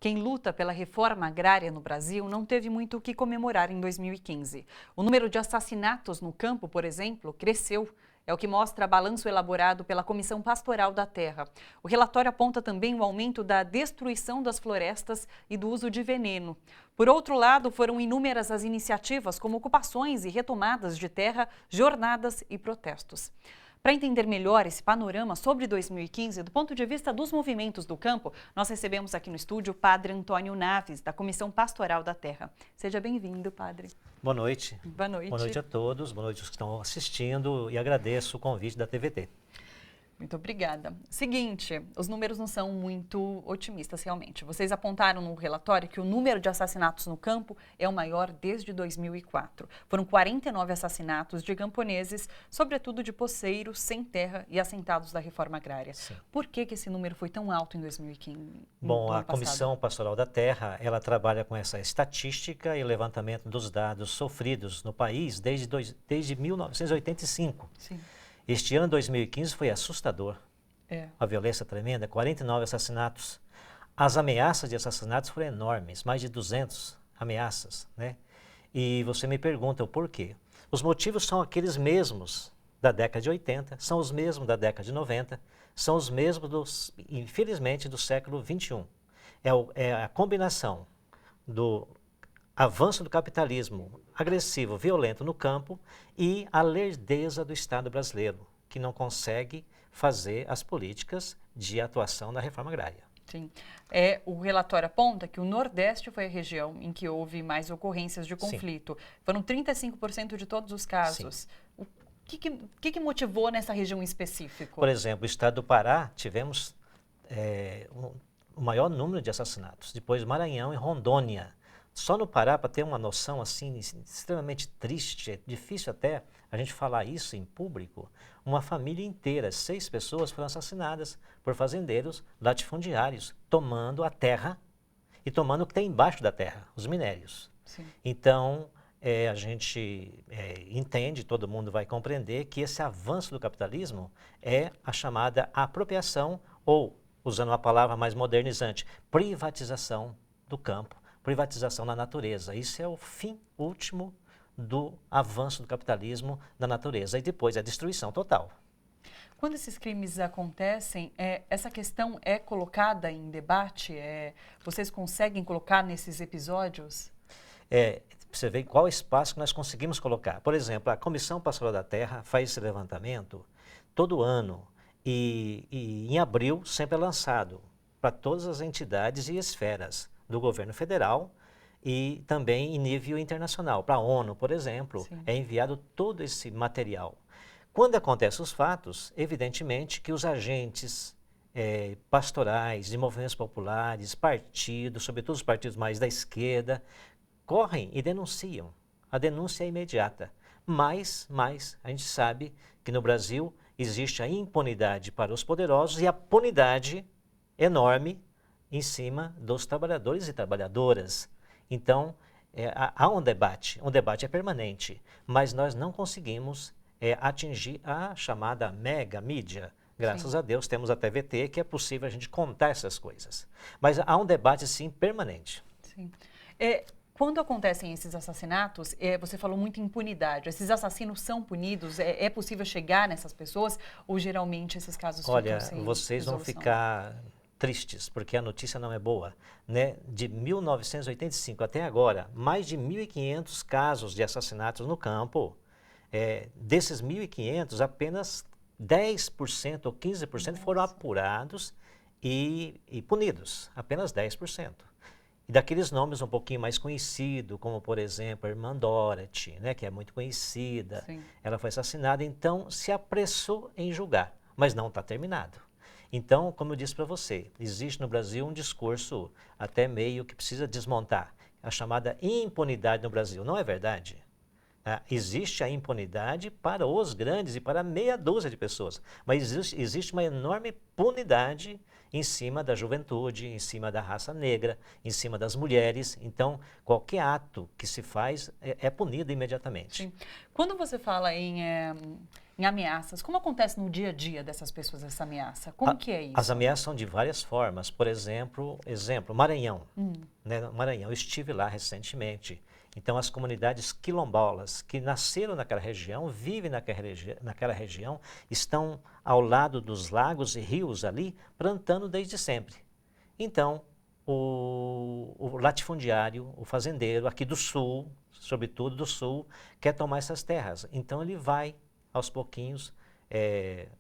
Quem luta pela reforma agrária no Brasil não teve muito o que comemorar em 2015. O número de assassinatos no campo, por exemplo, cresceu. É o que mostra balanço elaborado pela Comissão Pastoral da Terra. O relatório aponta também o aumento da destruição das florestas e do uso de veneno. Por outro lado, foram inúmeras as iniciativas, como ocupações e retomadas de terra, jornadas e protestos. Para entender melhor esse panorama sobre 2015, do ponto de vista dos movimentos do campo, nós recebemos aqui no estúdio o Padre Antônio Naves, da Comissão Pastoral da Terra. Seja bem-vindo, Padre. Boa noite. Boa noite. Boa noite a todos, boa noite aos que estão assistindo e agradeço o convite da TVT. Muito obrigada. Seguinte, os números não são muito otimistas realmente. Vocês apontaram no relatório que o número de assassinatos no campo é o maior desde 2004. Foram 49 assassinatos de camponeses, sobretudo de poceiros, sem terra e assentados da reforma agrária. Sim. Por que esse número foi tão alto em 2015? Bom, a Comissão Pastoral da Terra, ela trabalha com essa estatística e levantamento dos dados sofridos no país desde 1985. Sim. Este ano, 2015, foi assustador. A violência tremenda, 49 assassinatos. As ameaças de assassinatos foram enormes, mais de 200 ameaças, né? E você me pergunta o porquê. Os motivos são aqueles mesmos da década de 80, são os mesmos da década de 90, são os mesmos, infelizmente, do século 21. É a combinação do avanço do capitalismo agressivo, violento no campo e a lerdeza do Estado brasileiro, que não consegue fazer as políticas de atuação da reforma agrária. Sim. O relatório aponta que o Nordeste foi a região em que houve mais ocorrências de conflito. Sim. Foram 35% de todos os casos. Sim. O que motivou nessa região em específico? Por exemplo, o estado do Pará, tivemos o maior número de assassinatos. Depois Maranhão e Rondônia. Só no Pará, para ter uma noção assim, extremamente triste, é difícil até a gente falar isso em público, uma família inteira, 6 pessoas foram assassinadas por fazendeiros latifundiários, tomando a terra e tomando o que tem embaixo da terra, os minérios. Sim. Então, a gente entende, todo mundo vai compreender que esse avanço do capitalismo é a chamada apropriação ou, usando uma palavra mais modernizante, privatização do campo. Privatização da natureza. Isso é o fim último do avanço do capitalismo na natureza. E depois a destruição total. Quando esses crimes acontecem, essa questão é colocada em debate? Vocês conseguem colocar nesses episódios? Você vê qual espaço que nós conseguimos colocar. Por exemplo, a Comissão Pastoral da Terra faz esse levantamento todo ano. E em abril sempre é lançado para todas as entidades e esferas do governo federal e também em nível internacional. Para a ONU, por exemplo, Sim. É enviado todo esse material. Quando acontecem os fatos, evidentemente que os agentes pastorais, de movimentos populares, partidos, sobretudo os partidos mais da esquerda, correm e denunciam. A denúncia é imediata. Mas a gente sabe que no Brasil existe a impunidade para os poderosos e a punidade enorme em cima dos trabalhadores e trabalhadoras. Então, há um debate é permanente, mas nós não conseguimos atingir a chamada mega mídia. Graças a Deus temos a TVT, que é possível a gente contar essas coisas. Mas há um debate, sim, permanente. Sim. Quando acontecem esses assassinatos, você falou muito em impunidade. Esses assassinos são punidos? É possível chegar nessas pessoas? Ou geralmente esses casos ficam sem resolução? Olha, vocês vão ficar tristes, porque a notícia não é boa, né? De 1985 até agora, mais de 1.500 casos de assassinatos no campo. Desses 1.500, apenas 10% ou 15% foram apurados e punidos, apenas 10%. E daqueles nomes um pouquinho mais conhecidos, como por exemplo a irmã Dorothy, né, que é muito conhecida, Sim. Ela foi assassinada, então se apressou em julgar, mas não está terminado. Então, como eu disse para você, existe no Brasil um discurso até meio que precisa desmontar, a chamada impunidade no Brasil. Não é verdade. Existe a impunidade para os grandes e para meia dúzia de pessoas, mas existe uma enorme punidade em cima da juventude, em cima da raça negra, em cima das mulheres. Então, qualquer ato que se faz é punido imediatamente. Sim. Quando você fala em Em ameaças, como acontece no dia a dia dessas pessoas essa ameaça? Como que é isso? As ameaças são de várias formas. Por exemplo, Maranhão. Né? Maranhão, eu estive lá recentemente. Então, as comunidades quilombolas que nasceram naquela região, vivem naquela região, estão ao lado dos lagos e rios ali, plantando desde sempre. Então, o latifundiário, o fazendeiro aqui do sul, sobretudo do sul, quer tomar essas terras. Então, ele vai, aos pouquinhos,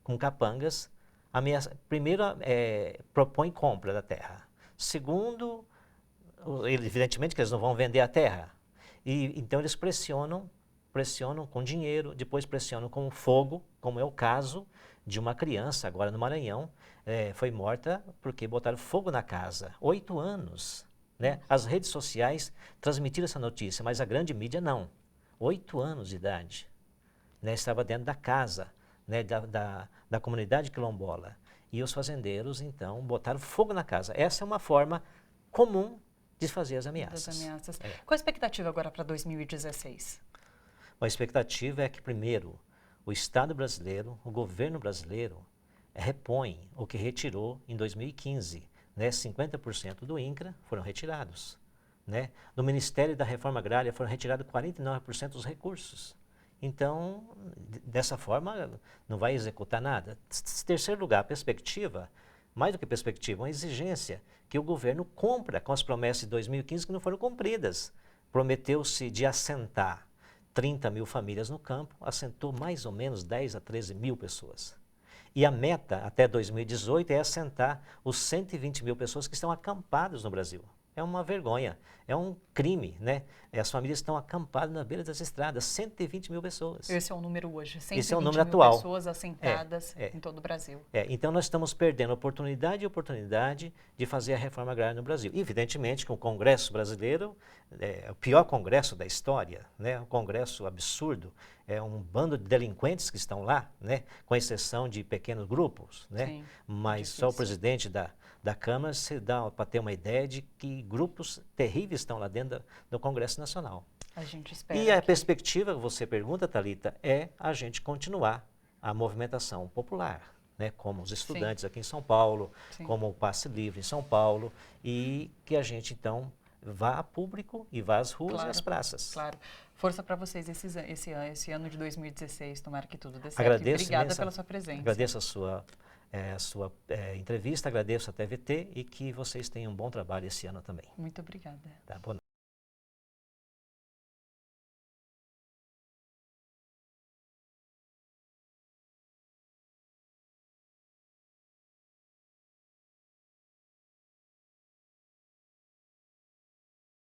com capangas, primeiro, propõe compra da terra. Segundo, evidentemente que eles não vão vender a terra. Então eles pressionam com dinheiro, depois pressionam com fogo, como é o caso de uma criança agora no Maranhão, foi morta porque botaram fogo na casa, 8 anos. Né? As redes sociais transmitiram essa notícia, mas a grande mídia não. 8 anos de idade, né? Estava dentro da casa, né? da comunidade quilombola. E os fazendeiros, então, botaram fogo na casa. Essa é uma forma comum de fazer as ameaças. Qual a expectativa agora para 2016? A expectativa é que, primeiro, o Estado brasileiro, o governo brasileiro, repõe o que retirou em 2015. Né? 50% do INCRA foram retirados. Né? Do Ministério da Reforma Agrária foram retirados 49% dos recursos. Então, dessa forma, não vai executar nada. Terceiro lugar, a perspectiva, mais do que perspectiva, uma exigência que o governo cumpra com as promessas de 2015 que não foram cumpridas. Prometeu-se de assentar 30 mil famílias no campo, assentou mais ou menos 10 a 13 mil pessoas. E a meta até 2018 é assentar os 120 mil pessoas que estão acampadas no Brasil. É uma vergonha, é um crime, né? As famílias estão acampadas na beira das estradas, 120 mil pessoas. Esse é o número hoje, 120 Esse é o número mil atual. Pessoas assentadas em todo o Brasil. Então nós estamos perdendo oportunidade de fazer a reforma agrária no Brasil. Evidentemente que o Congresso brasileiro é o pior Congresso da história, né? Um Congresso absurdo, é um bando de delinquentes que estão lá, né? Com exceção de pequenos grupos, né? Sim, mas só o presidente da Câmara se dá para ter uma ideia de que grupos terríveis estão lá dentro do Congresso Nacional. A gente espera. E a perspectiva que você pergunta, Thalita, é a gente continuar a movimentação popular, né? Como os estudantes aqui em São Paulo, como o Passe Livre em São Paulo, e que a gente então vá a público e vá às ruas e às praças. Claro. Força para vocês esse ano de 2016, tomara que tudo dê certo. Agradeço, obrigada pela sua presença. Agradeço a sua entrevista, agradeço a TVT e que vocês tenham um bom trabalho esse ano também. Muito obrigada. Tá, boa noite.